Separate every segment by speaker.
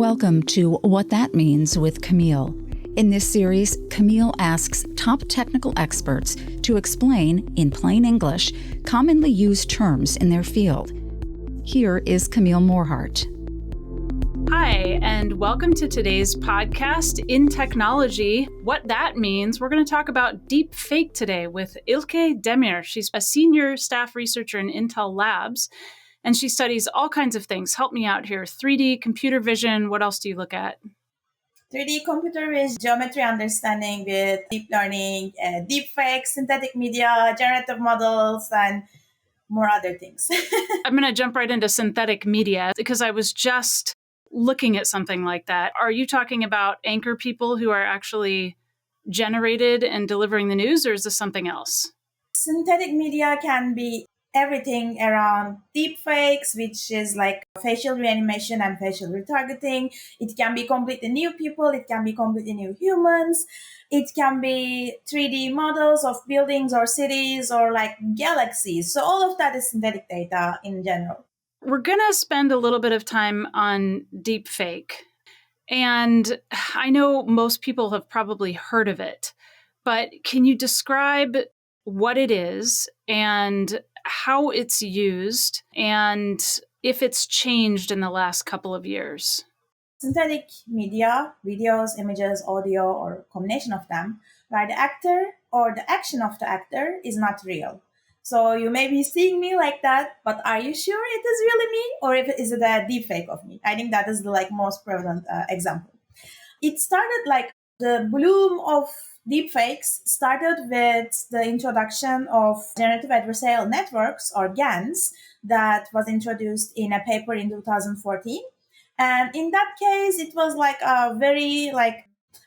Speaker 1: Welcome to What That Means with Camille. In this series, Camille asks top technical experts to explain, in plain English, commonly used terms in their field. Here is Camille Morhart.
Speaker 2: Hi, and welcome to today's podcast, InTechnology. What that means, we're going to talk about deepfake today with Ilke Demir. She's a senior staff researcher in Intel Labs, and she studies all kinds of things. Help me out here. 3D, computer vision, what else do you look at?
Speaker 3: 3D computer vision, geometry understanding with deep learning, deepfake, synthetic media, generative models, and more other things.
Speaker 2: I'm going to jump right into synthetic media because I was just looking at something like that. Are you talking about anchor people who are actually generated and delivering the news, or is this something else?
Speaker 3: Synthetic media can be everything around deepfakes, which is like facial reanimation and facial retargeting. It can be completely new people. It can be completely new humans. It can be 3D models of buildings or cities or like galaxies. So all of that is synthetic data in general.
Speaker 2: We're going to spend a little bit of time on deepfake. And I know most people have probably heard of it, but can you describe what it is and how it's used and if it's changed in the last couple of years?
Speaker 3: Synthetic media, videos, images, audio, or combination of them, where the actor or the action of the actor is not real. So you may be seeing me like that, but are you sure it is really me, or is it a deepfake of me? I think that is the most prevalent example. It started like the bloom of deepfakes started with the introduction of generative adversarial networks, or GANs, that was introduced in a paper in 2014. And in that case, it was like a very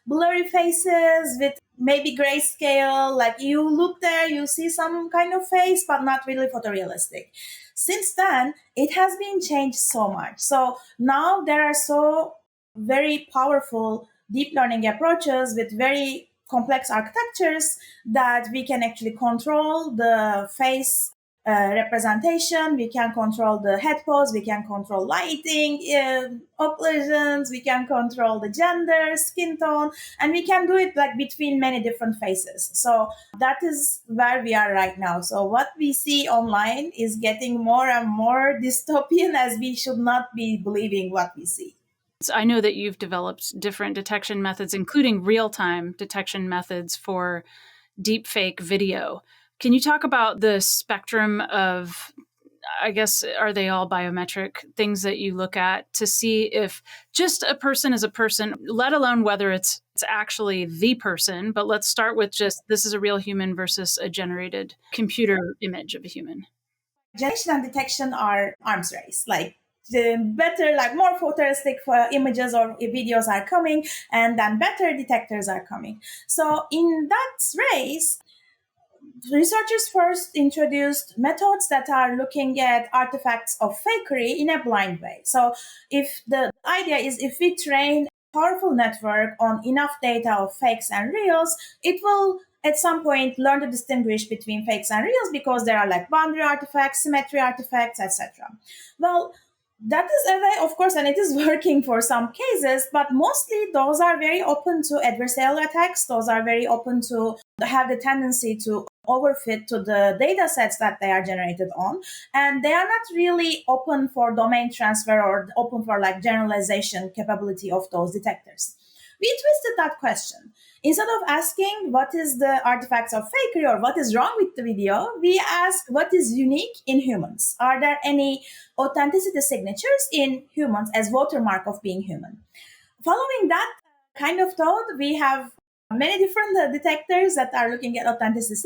Speaker 3: blurry faces with maybe grayscale. Like you look there, you see some kind of face, but not really photorealistic. Since then, it has been changed so much. So now there are so very powerful deep learning approaches with very complex architectures that we can actually control the face representation, we can control the head pose, we can control lighting, occlusions, we can control the gender, skin tone, and we can do it like between many different faces. So that is where we are right now. So what we see online is getting more and more dystopian, as we should not be believing what we see.
Speaker 2: I know that you've developed different detection methods, including real-time detection methods for deepfake video. Can you talk about the spectrum of, I guess, are they all biometric things that you look at to see if just a person is a person, let alone whether it's actually the person, but let's start with just this is a real human versus a generated computer image of a human.
Speaker 3: Generation and detection are arms race. Like the better, more photorealistic images or videos are coming, and then better detectors are coming. So in that race, researchers first introduced methods that are looking at artifacts of fakery in a blind way. So if the idea is if we train a powerful network on enough data of fakes and reals, it will at some point learn to distinguish between fakes and reals because there are boundary artifacts, symmetry artifacts, etc. Well, that is a way, of course, and it is working for some cases, but mostly those are very open to adversarial attacks. Those are very open to have the tendency to overfit to the data sets that they are generated on. And they are not really open for domain transfer or open for generalization capability of those detectors. We twisted that question. Instead of asking what is the artifacts of fakery or what is wrong with the video, we ask what is unique in humans. Are there any authenticity signatures in humans as watermark of being human? Following that kind of thought, we have many different detectors that are looking at authenticity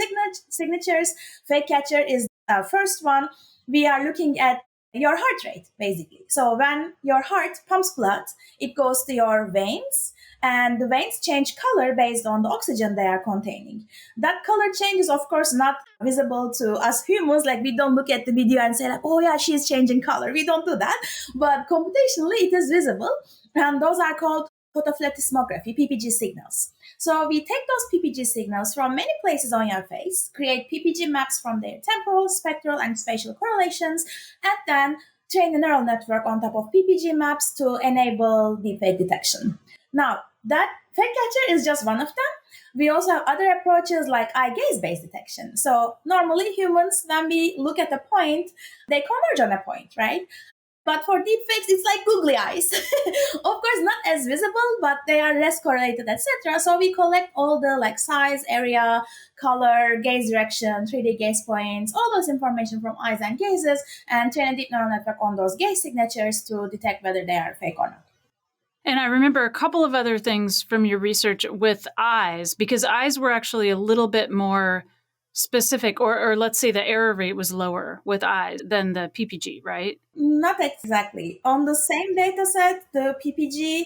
Speaker 3: signatures. Fake catcher is the first one. We are looking at your heart rate, basically. So when your heart pumps blood, it goes to your veins, and the veins change color based on the oxygen they are containing. That color change is, of course, not visible to us humans. We don't look at the video and say, oh yeah, she's changing color. We don't do that. But computationally, it is visible. And those are called photophotoplethysmography, PPG signals. So we take those PPG signals from many places on your face, create PPG maps from their temporal, spectral, and spatial correlations, and then train a neural network on top of PPG maps to enable deepfake detection. Now, that fake catcher is just one of them. We also have other approaches like eye gaze-based detection. So normally humans, when we look at a point, they converge on a point, right? But for deepfakes, it's like googly eyes. Of course, not as visible, but they are less correlated, etc. So we collect all the like size, area, color, gaze direction, 3D gaze points, all those information from eyes and gazes, and train a deep neural network on those gaze signatures to detect whether they are fake or not.
Speaker 2: And I remember a couple of other things from your research with eyes, because eyes were actually a little bit more specific, or let's say the error rate was lower with eyes than the PPG, right?
Speaker 3: Not exactly. On the same data set, the PPG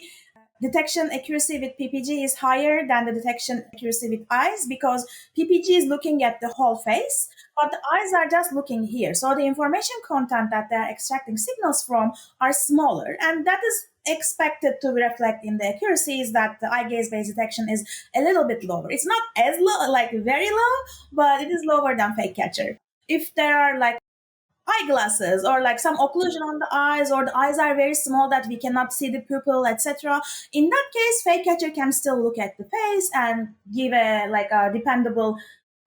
Speaker 3: detection accuracy with PPG is higher than the detection accuracy with eyes because PPG is looking at the whole face, but the eyes are just looking here. So the information content that they're extracting signals from are smaller, and that is expected to reflect in the accuracies that the eye gaze-based detection is a little bit lower. It's not as low, like very low, but it is lower than fake catcher. If there are like eyeglasses or like some occlusion on the eyes, or the eyes are very small that we cannot see the pupil, etc., in that case fake catcher can still look at the face and give a dependable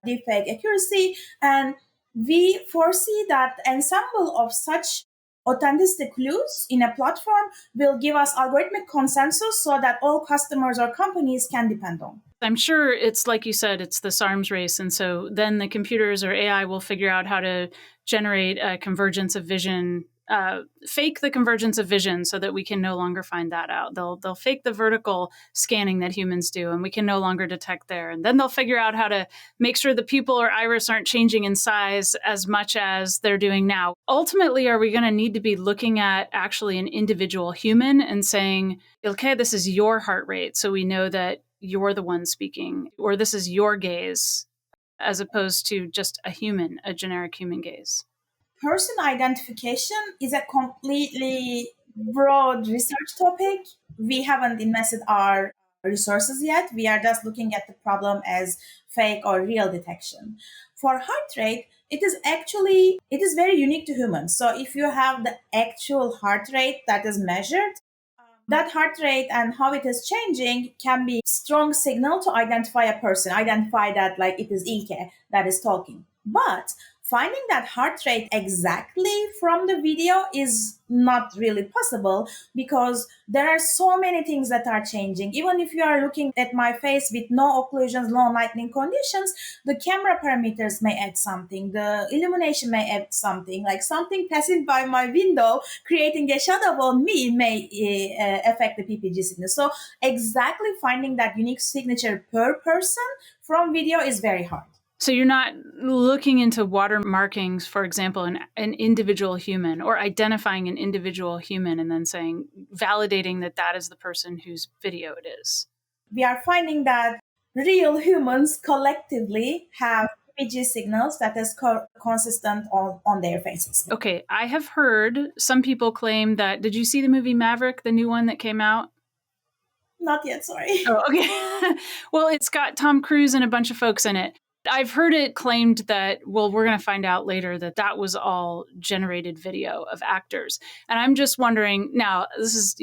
Speaker 3: deepfake accuracy. And we foresee that ensemble of such authenticity clues in a platform will give us algorithmic consensus so that all customers or companies can depend on.
Speaker 2: I'm sure it's like you said, it's this arms race. And so then the computers or AI will figure out how to generate a convergence of vision, fake the convergence of vision so that we can no longer find that out. They'll fake the vertical scanning that humans do, and we can no longer detect there. And then they'll figure out how to make sure the pupil or iris aren't changing in size as much as they're doing now. Ultimately, are we going to need to be looking at actually an individual human and saying, okay, this is your heart rate, so we know that you're the one speaking, or this is your gaze, as opposed to just a human, a generic human gaze?
Speaker 3: Person identification is a completely broad research topic. We haven't invested our resources yet. We are just looking at the problem as fake or real detection. For heart rate, it is very unique to humans. So if you have the actual heart rate that is measured, that heart rate and how it is changing can be strong signal to identify a person, identify that like it is Ilke that is talking. But finding that heart rate exactly from the video is not really possible because there are so many things that are changing. Even if you are looking at my face with no occlusions, no lightning conditions, the camera parameters may add something, the illumination may add something, like something passing by my window creating a shadow on me may affect the PPG signal. So exactly finding that unique signature per person from video is very hard.
Speaker 2: So you're not looking into watermarkings, for example, an individual human, or identifying an individual human and then saying, validating that that is the person whose video it is.
Speaker 3: We are finding that real humans collectively have PPG signals that is consistent on their faces.
Speaker 2: Okay, I have heard some people claim that, did you see the movie Maverick, the new one that came out?
Speaker 3: Not yet, sorry.
Speaker 2: Oh, okay. Well, it's got Tom Cruise and a bunch of folks in it. I've heard it claimed that, well, we're going to find out later that that was all generated video of actors. And I'm just wondering, now, this is,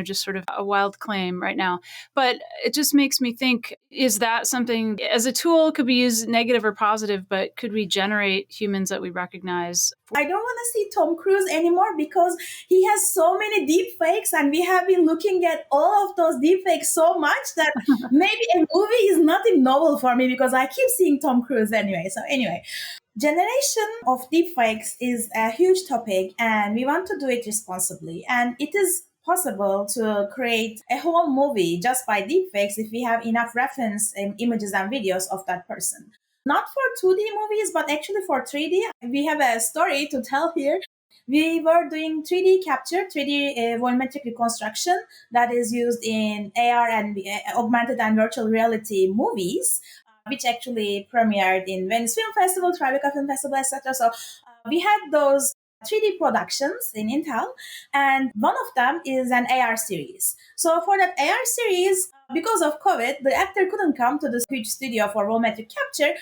Speaker 2: just sort of a wild claim right now, but it just makes me think, is that something, as a tool, could be used negative or positive, but could we generate humans that we recognize?
Speaker 3: I don't want to see Tom Cruise anymore because he has so many deep fakes, and we have been looking at all of those deep fakes so much that maybe a movie is nothing novel for me because I keep seeing Tom Cruise anyway. So anyway, generation of deep fakes is a huge topic, and we want to do it responsibly. And it is possible to create a whole movie just by deepfakes if we have enough reference images and videos of that person. Not for 2D movies, but actually for 3D. We have a story to tell here. We were doing 3D capture, 3D volumetric reconstruction that is used in AR and augmented and virtual reality movies, which actually premiered in Venice Film Festival, Tribeca Film Festival, etc. So we had those 3D productions in Intel, and one of them is an AR series. So for that AR series, because of COVID, the actor couldn't come to this huge studio for volumetric capture.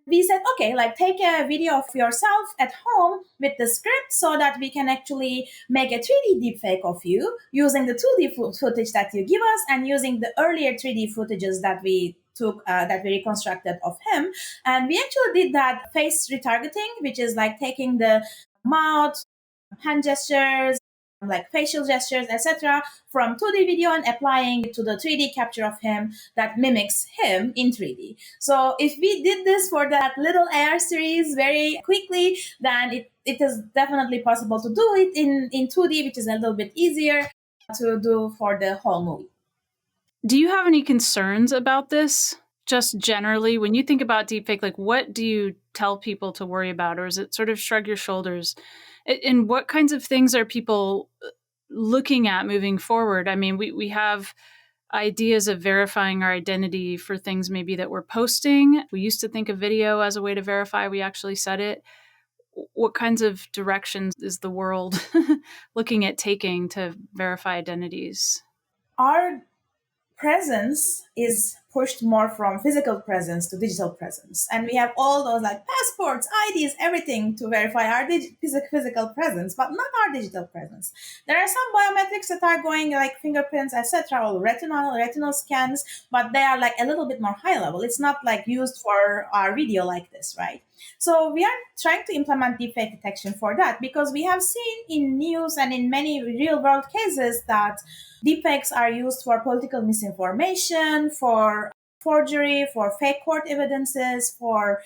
Speaker 3: We said, okay, like take a video of yourself at home with the script so that we can actually make a 3D deepfake of you using the 2D footage that you give us and using the earlier 3D footages that we took, that we reconstructed of him. And we actually did that face retargeting, which is like taking the mouth, hand gestures, like facial gestures, etc., from 2D video and applying it to the 3D capture of him that mimics him in 3D. So if we did this for that little AR series very quickly, then it is definitely possible to do it in 2D, which is a little bit easier to do for the whole movie.
Speaker 2: Do you have any concerns about this? Just generally, when you think about deepfake, like what do you tell people to worry about? Or is it sort of shrug your shoulders? And what kinds of things are people looking at moving forward? I mean, we have ideas of verifying our identity for things maybe that we're posting. We used to think of video as a way to verify we actually said it. What kinds of directions is the world looking at taking to verify identities?
Speaker 3: Our presence is pushed more from physical presence to digital presence. And we have all those like passports, IDs, everything to verify our physical presence, but not our digital presence. There are some biometrics that are going like fingerprints, etc., or retinal scans, but they are like a little bit more high level. It's not like used for our video like this, right? So we are trying to implement deepfake detection for that because we have seen in news and in many real world cases that deepfakes are used for political misinformation, for forgery, for fake court evidences, for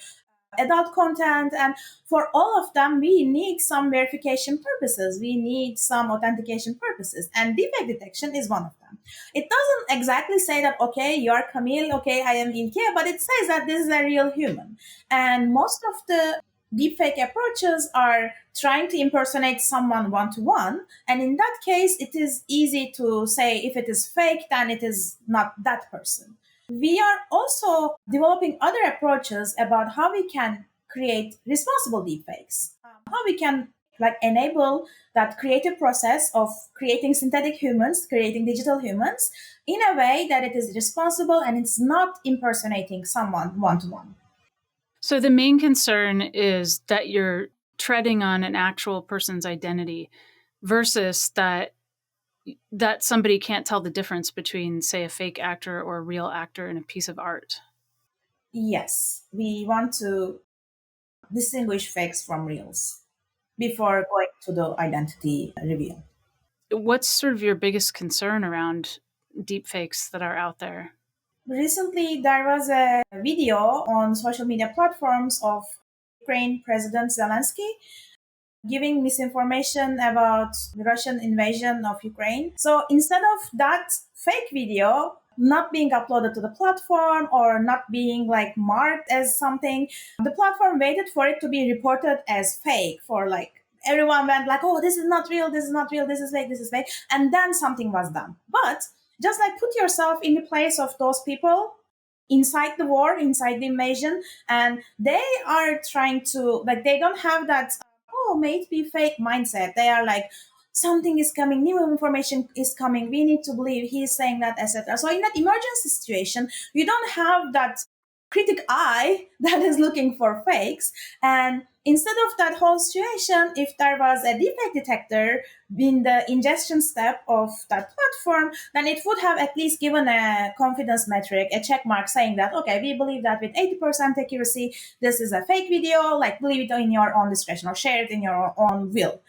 Speaker 3: adult content, and for all of them we need some verification purposes, we need some authentication purposes, and deepfake detection is one of them. It doesn't exactly say that okay, you're Camille, okay, I am Ilke, but it says that this is a real human. And most of the deepfake approaches are trying to impersonate someone one-to-one, and in that case it is easy to say if it is fake then it is not that person. We are also developing other approaches about how we can create responsible deepfakes, how we can like enable that creative process of creating synthetic humans, creating digital humans in a way that it is responsible and it's not impersonating someone one-to-one.
Speaker 2: So the main concern is that you're treading on an actual person's identity versus that somebody can't tell the difference between, say, a fake actor or a real actor in a piece of art.
Speaker 3: Yes, we want to distinguish fakes from reals before going to the identity reveal.
Speaker 2: What's sort of your biggest concern around deepfakes that are out there?
Speaker 3: Recently, there was a video on social media platforms of Ukraine President Zelensky giving misinformation about the Russian invasion of Ukraine. So instead of that fake video not being uploaded to the platform or not being like marked as something, the platform waited for it to be reported as fake for like everyone went like, oh, this is not real, this is not real, this is fake, this is fake. And then something was done. But just like put yourself in the place of those people inside the war, inside the invasion, and they are trying to, like, they don't have that, oh, may it be fake mindset. They are like, something is coming, new information is coming, we need to believe he's saying that, etc. So in that emergency situation, you don't have that critic eye that is looking for fakes. And instead of that whole situation, if there was a deepfake detector in the ingestion step of that platform, then it would have at least given a confidence metric, a check mark saying that, okay, we believe that with 80% accuracy, this is a fake video, like believe it in your own discretion or share it in your own will.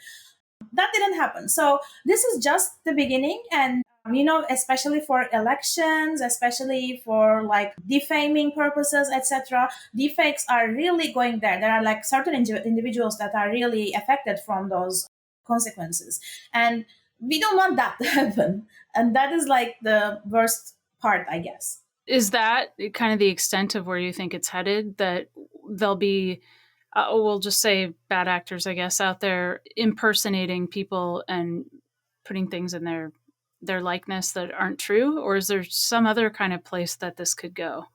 Speaker 3: That didn't happen. So this is just the beginning. And especially for elections, especially for like defaming purposes, etc., deepfakes are really going there. There are like certain individuals that are really affected from those consequences. And we don't want that to happen. And that is like the worst part, I guess.
Speaker 2: Is that kind of the extent of where you think it's headed? That there'll be, we'll just say bad actors, I guess, out there impersonating people and putting things in their likeness that aren't true? Or is there some other kind of place that this could go?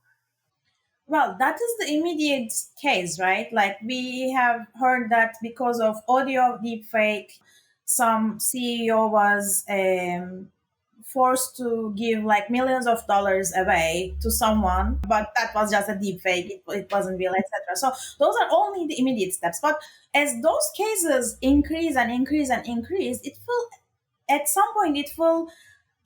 Speaker 3: Well, that is the immediate case, right? Like we have heard that because of audio deepfake, some CEO was forced to give like millions of dollars away to someone, but that was just a deep fake. It wasn't real, etc. So those are only the immediate steps. But as those cases increase and increase and increase, it will at some point it will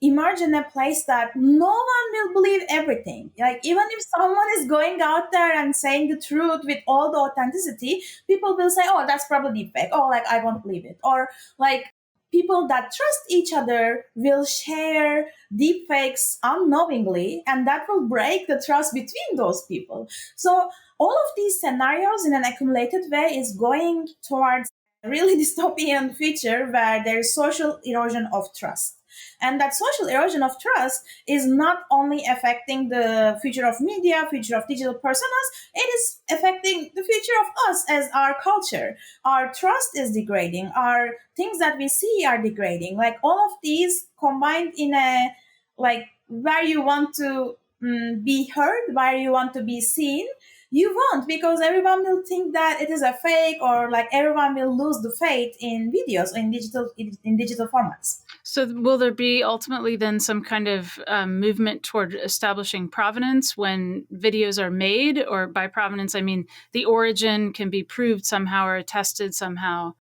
Speaker 3: emerge in a place that no one will believe everything. Like even if someone is going out there and saying the truth with all the authenticity, people will say, "Oh, that's probably deepfake." Oh, like I won't believe it. Or like people that trust each other will share deepfakes unknowingly, and that will break the trust between those people. So all of these scenarios in an accumulated way is going towards a really dystopian future where there's social erosion of trust. And that social erosion of trust is not only affecting the future of media, future of digital personas, it is affecting the future of us as our culture. Our trust is degrading. Our things that we see are degrading. Like all of these combined in a, like where you want to be heard, where you want to be seen, you won't, because everyone will think that it is a fake, or like everyone will lose the faith in videos in digital formats.
Speaker 2: So, will there be ultimately then some kind of movement toward establishing provenance when videos are made? Or by provenance, I mean the origin can be proved somehow or attested somehow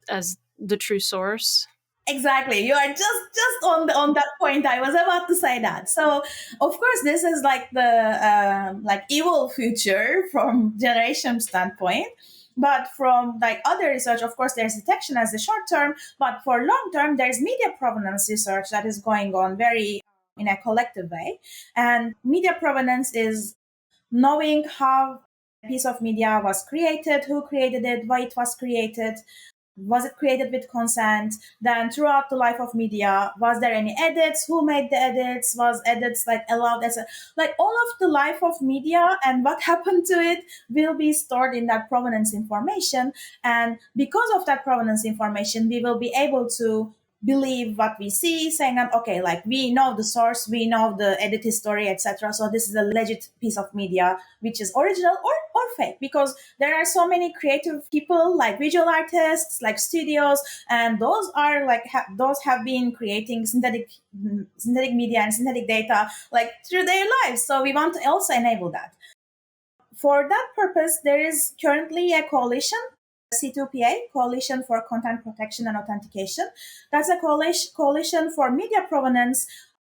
Speaker 2: as the true source?
Speaker 3: Exactly. You are just on that point. I was about to say that. So, of course, this is like the like evil future from generation standpoint. But from like other research, of course, there's detection as the short term. But for long term, there's media provenance research that is going on very in a collective way. And media provenance is knowing how a piece of media was created, who created it, why it was created, was it created with consent? Then throughout the life of media, was there any edits? Who made the edits? Was edits like allowed as a, like all of the life of media and what happened to it will be stored in that provenance information. And because of that provenance information, we will be able to believe what we see, saying that okay, like we know the source, we know the edit history, etc. So this is a legit piece of media, which is original or fake, because there are so many creative people like visual artists, like studios, and those are like those have been creating synthetic media and synthetic data like through their lives. So we want to also enable that. For that purpose, there is currently a coalition, C2PA, Coalition for Content Protection and Authentication. That's a coalition for media provenance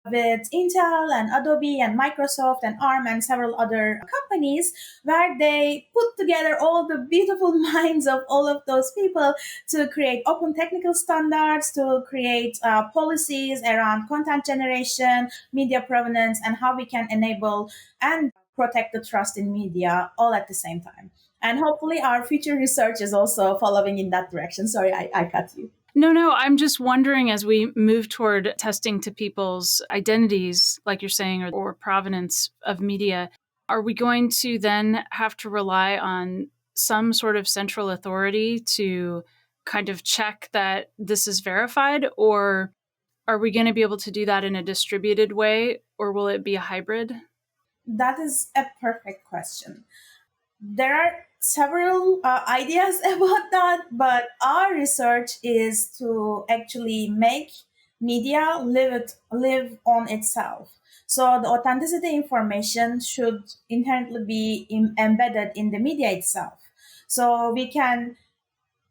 Speaker 3: with Intel and Adobe and Microsoft and ARM and several other companies, where they put together all the beautiful minds of all of those people to create open technical standards, to create policies around content generation, media provenance, and how we can enable and protect the trust in media all at the same time. And hopefully our future research is also following in that direction. Sorry, I cut you.
Speaker 2: No, I'm just wondering, as we move toward testing to people's identities, like you're saying, or provenance of media, are we going to then have to rely on some sort of central authority to kind of check that this is verified? Or are we going to be able to do that in a distributed way, or will it be a hybrid?
Speaker 3: That is a perfect question. There are several ideas about that, but our research is to actually make media live on itself. So the authenticity information should inherently be embedded in the media itself. So we can,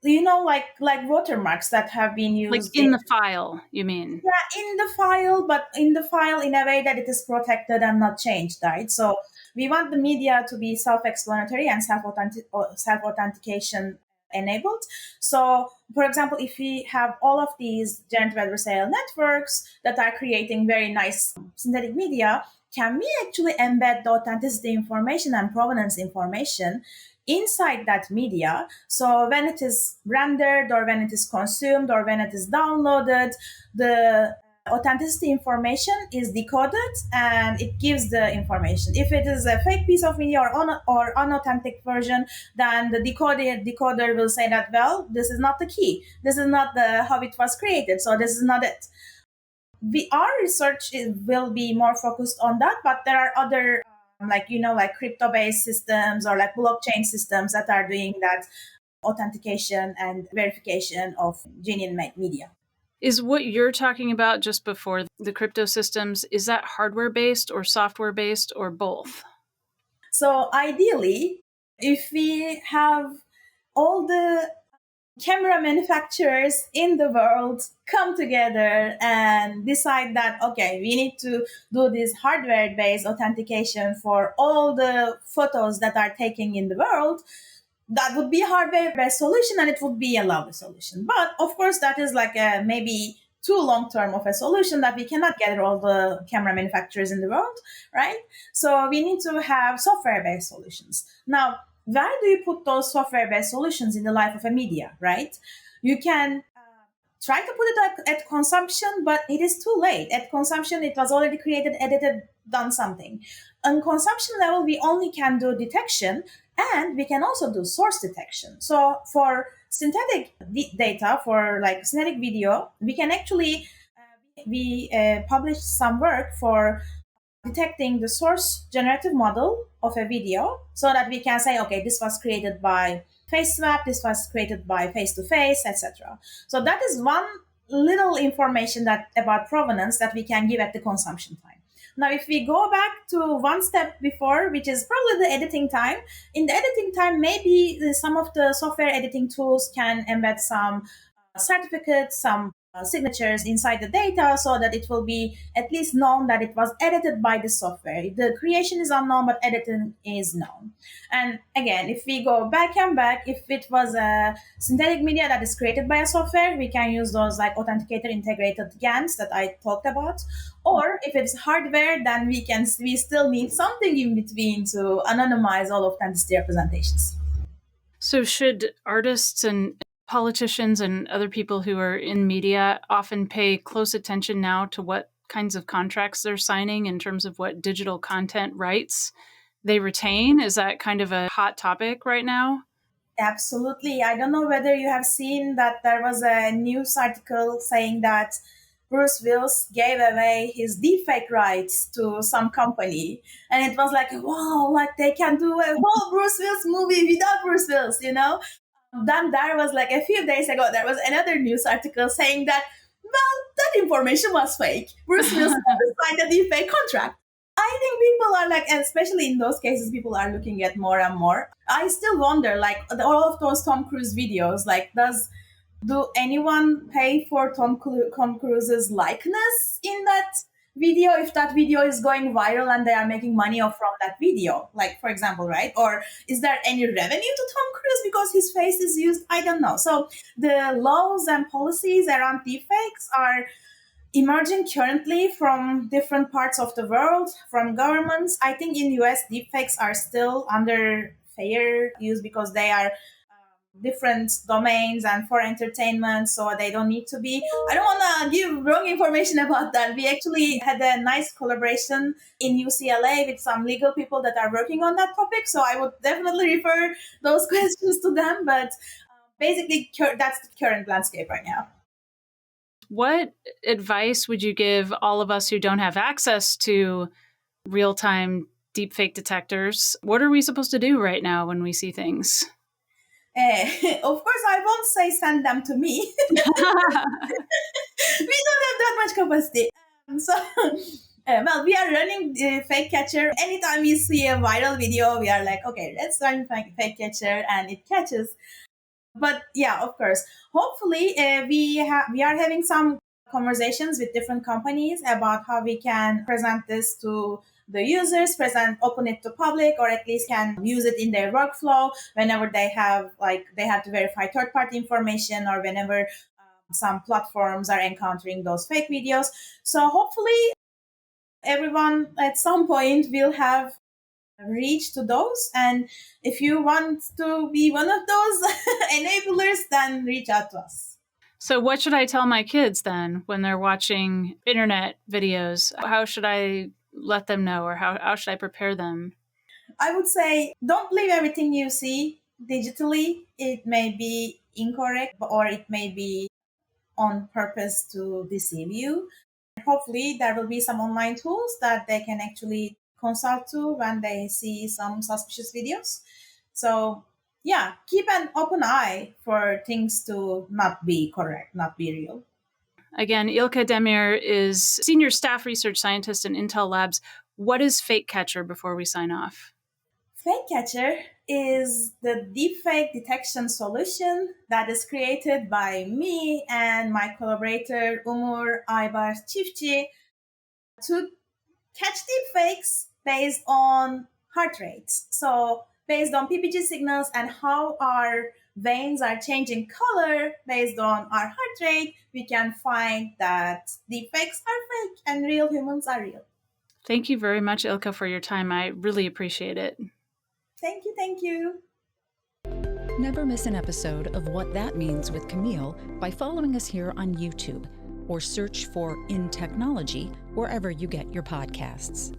Speaker 3: like watermarks that have been
Speaker 2: Like
Speaker 3: used
Speaker 2: in the file, you mean?
Speaker 3: yeah, in the file, but in the file in a way that it is protected and not changed, right? So we want the media to be self-explanatory and self-authentication enabled. So, for example, if we have all of these generative adversarial networks that are creating very nice synthetic media, can we actually embed the authenticity information and provenance information inside that media? So when it is rendered or when it is consumed or when it is downloaded, the authenticity information is decoded and it gives the information. If it is a fake piece of media or unauthentic version, then the decoder will say that, well, this is not the key. This is not how it was created. So this is not it. Our research will be more focused on that, but there are other like crypto-based systems or like blockchain systems that are doing that authentication and verification of genuine media.
Speaker 2: Is what you're talking about just before the crypto systems, is that hardware based or software based or both?
Speaker 3: So ideally, if we have all the camera manufacturers in the world come together and decide that, okay, we need to do this hardware based authentication for all the photos that are taken in the world, that would be a hardware based solution and it would be a lovely solution. But of course, that is like a maybe too long term of a solution that we cannot gather all the camera manufacturers in the world, right? So we need to have software based solutions. Now, where do you put those software based solutions in the life of a media, right? You can try to put it at consumption, but it is too late. At consumption, it was already created, edited, done something. On consumption level, we only can do detection and we can also do source detection. So for synthetic data, for like synthetic video, we can actually, we published some work for detecting the source generative model of a video so that we can say, okay, this was created by face swap, this was created by face to face, etc. So that is one little information that about provenance that we can give at the consumption time. Now, if we go back to one step before, which is probably the editing time, in the editing time, maybe some of the software editing tools can embed some certificates, some signatures inside the data so that it will be at least known that it was edited by the software. The creation is unknown, but editing is known. And again, if we go back and back, if it was a synthetic media that is created by a software, we can use those like authenticator integrated GANs that I talked about. Or if it's hardware, then we still need something in between to anonymize all authenticity representations.
Speaker 2: So should artists and politicians and other people who are in media often pay close attention now to what kinds of contracts they're signing in terms of what digital content rights they retain? Is that kind of a hot topic right now?
Speaker 3: Absolutely. I don't know whether you have seen that there was a news article saying that Bruce Willis gave away his deepfake rights to some company. And it was like, wow, like they can do a whole Bruce Willis movie without Bruce Willis, you know? Then there was like a few days ago, there was another news article saying that, well, that information was fake. Bruce Willis signed a deepfake contract. I think people are like, and especially in those cases, people are looking at more and more. I still wonder, like all of those Tom Cruise videos, like do anyone pay for Tom Cruise's likeness in that video if that video is going viral and they are making money off from that video, like for example, right? Or is there any revenue to Tom Cruise because his face is used? I don't know. So the laws and policies around deepfakes are emerging currently from different parts of the world, from governments. I think in US, deepfakes are still under fair use because they are different domains and for entertainment, so they don't need to be. I don't want to give wrong information about that. We actually had a nice collaboration in UCLA with some legal people that are working on that topic, so I would definitely refer those questions to them. But basically, that's the current landscape right now.
Speaker 2: What advice would you give all of us who don't have access to real-time deepfake detectors? What are we supposed to do right now when we see things?
Speaker 3: Of course, I won't say send them to me. We don't have that much capacity. Well, we are running the fake catcher. Anytime we see a viral video, we are like, okay, let's run fake catcher, and it catches. But yeah, of course, hopefully we are having some conversations with different companies about how we can present this to the users, open it to public, or at least can use it in their workflow whenever they have to verify third party information, or whenever some platforms are encountering those fake videos. So hopefully everyone at some point will have reach to those, and if you want to be one of those enablers, then reach out to us.
Speaker 2: So what should I tell my kids then when they're watching internet videos? How should I let them know, or how should I prepare them?
Speaker 3: I would say don't believe everything you see digitally. It may be incorrect, or it may be on purpose to deceive you. Hopefully there will be some online tools that they can actually consult to when they see some suspicious videos. So yeah, keep an open eye for things to not be correct, not be real.
Speaker 2: Again, Ilke Demir is Senior Staff Research Scientist in Intel Labs. What is Fake Catcher before we sign off?
Speaker 3: Fake Catcher is the deepfake detection solution that is created by me and my collaborator Umur Aybar Çiftçi to catch deepfakes based on heart rates. So based on PPG signals and how our veins are changing color based on our heart rate, we can find that deepfakes are fake and real humans are real.
Speaker 2: Thank you very much, Ilke, for your time. I really appreciate it.
Speaker 3: Thank you, thank you.
Speaker 1: Never miss an episode of What That Means with Camille by following us here on YouTube or search for InTechnology wherever you get your podcasts.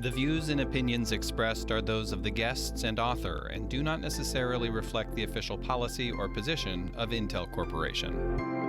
Speaker 4: The views and opinions expressed are those of the guests and author and do not necessarily reflect the official policy or position of Intel Corporation.